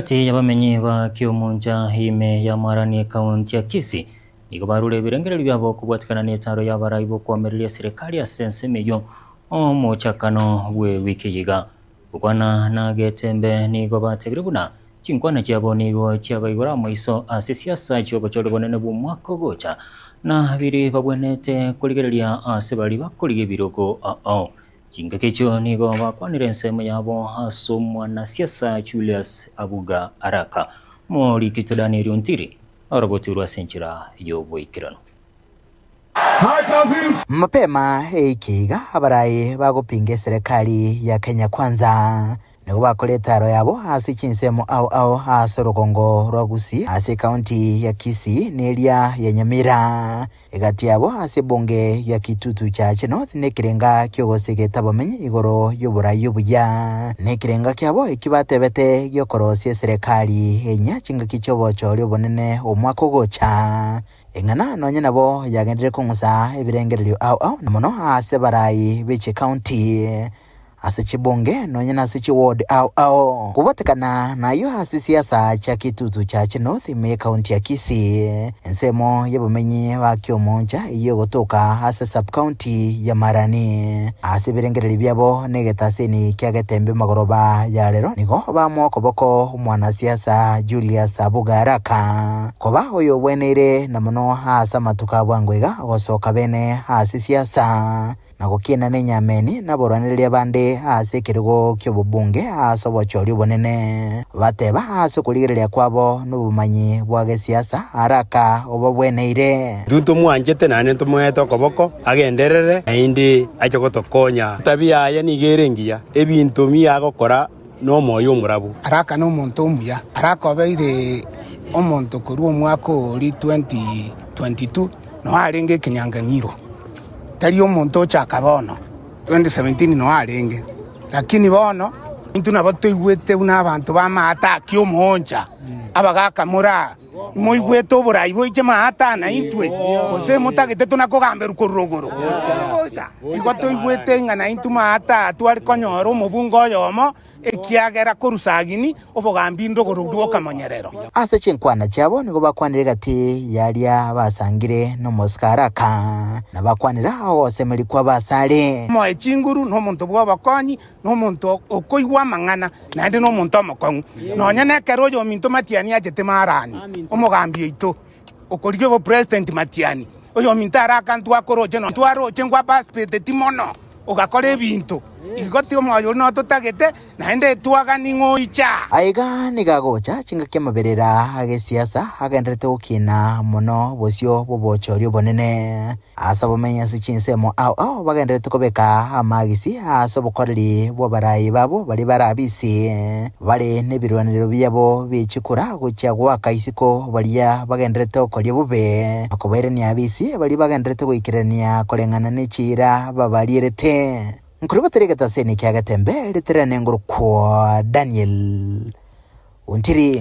Kati ya bamenyi ba Kiomunja hime ya Marani kaunti ya Kisii ikobarure birengereri byabo kubwatikana n'etaro y'abaraibo kwamereria serikali ya sensemeyo omuchakano gwe wiki yiga ukwana na getembe nigo batebire buna chinkwana chiabo nigo chiabaigora moiso ase siasa chiobochore bonene bw'omwaka ogocha na biri babwenete kurigereria ase bari bakoriga ebirogo chingake echo nigo bakwanire ensemo yabo ase omwanasiasa Julius Abuga Araka morikito Daniel Ontiri oroboturwa senchira y'obwikirano. Mapema ikiga abarai bagupinga serikali ya Kenya Kwanza nigo bakora etaro yabo ase chinsemo ase rugongo rwa Gusii ase kaunti ya Kisii neria ya Nyamira egati yabo ase bunge ya Kitutu Church North nekirenga kyogosegeta bamenye igoro y'oburai y'obuya nekirenga kyabo ikibatebete gyokorosia serikali enya chinga kichobocho ryobonene omwaka ogocha engana nonye nabo yagendere kumusa ebirengererio na mono ase barai beche county ase chibunge nonye na ase chiward kubatekana nayo ase siasa cha Kitutu Church North me county ya Kisii ensemo y'obumenyi ba Kiomunja iyo gotoka ase sub county ya Marani ase birengereri byabo negetaseni kyagetembe magoroba ya rero nigo bamoko boko umwana siasa Julius Abuga Araka koba oyo bwenere na mono ase matuka bwangwega gosoka bene ase siasa nagokiena nenyameni naboraniria bande ase kirigo ky'obubunge ase obochori bonene bateba ase kurigereria kwabo n'obumanyi bwa siasa Araka obobweneire dunto mwanjete nane ntomoeto koboko agenderere indi achogotokonya tabia ya nigerengia ebintu miagokora no moyo murabu. Araka no muntu omuya Araka obeire omonto koru omwaka ori 2022 no arenge kinyanganyiro tari omonto ochaka bono 2017 no arenge lakini bono intu nabo toigwete una abantu bamata Kiomunja abagaka mura moigwete oburai boiche mata na intwe ose mutagete tunakogamberu korogoro igo toigwete ngana intu mata twari konyoro omobungo oyomo ekiagera korusagini obogambi ndogoro duokamonyerero ase chinkwana chabo nigo bakwanire gati yaria basangire no Araka na bakwanira osemeri kwa basare mo echinguru no muntu bwa bakonyi no muntu okoigwa mangana na ndi no muntu amokongu no nyane kero yo minto matiani ajete marani omogambi ito okorige bo president matiani oyo minto Araka ntwakoroje no ntwaroje ngwa passport timono ogakora ebintu igoti omoyo no tutagete na ende twagani ngoicha aiga nigagocha chinga kemaberera age siasa agendete ukina mono bosio bobochorio bonene asa bomenya sichinsemo bagendete kobeka amagisi asa bokoreri bobarai babo bari barabisi bari nebirwaniro byabo bichikura gucha gwaka isiko baria bagendete okorie bube akobere ni abisi bari bagendete goikirania kolengana nechira babarierete nkuri bateregeta seni kyagetembe literane nguru kwa Daniel Ontiri.